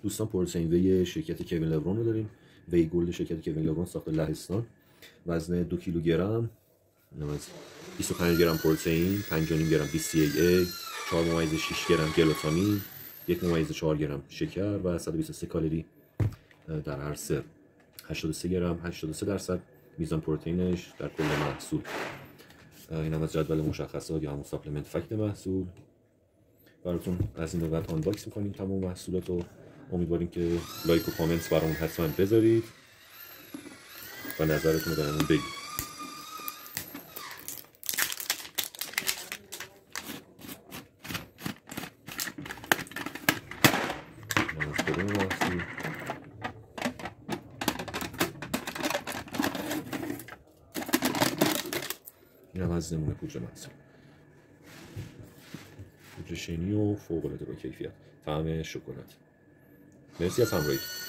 دوستان پروتئین وی شرکت کوین لورون رو داریم. وی گلد شرکت کوین لورون ساخت لهستان، وزن 2 کیلوگرم، 25 گرم پروتئین، 5.5 گرم BCAA، 4.6 گرم گلوتامین، 1.4 گرم شکر و 123 کالری در هر سر. 83 گرم 83% میزان پروتئینش در کل محصول. این هم از جدول مشخصات یا همون ساپلمنت فکت محصول براتون از این به بعد آنباکس میکنیم تمام محصولات رو. امیدواریم که لایک و کامنت برامون حتما بذارید و نظرتون رو برامون بگید. این هم از نمونه پودر محصول، پودر شنی و فوق العاده با کیفیت، طعم شکلات. مرسی از همراهیتون.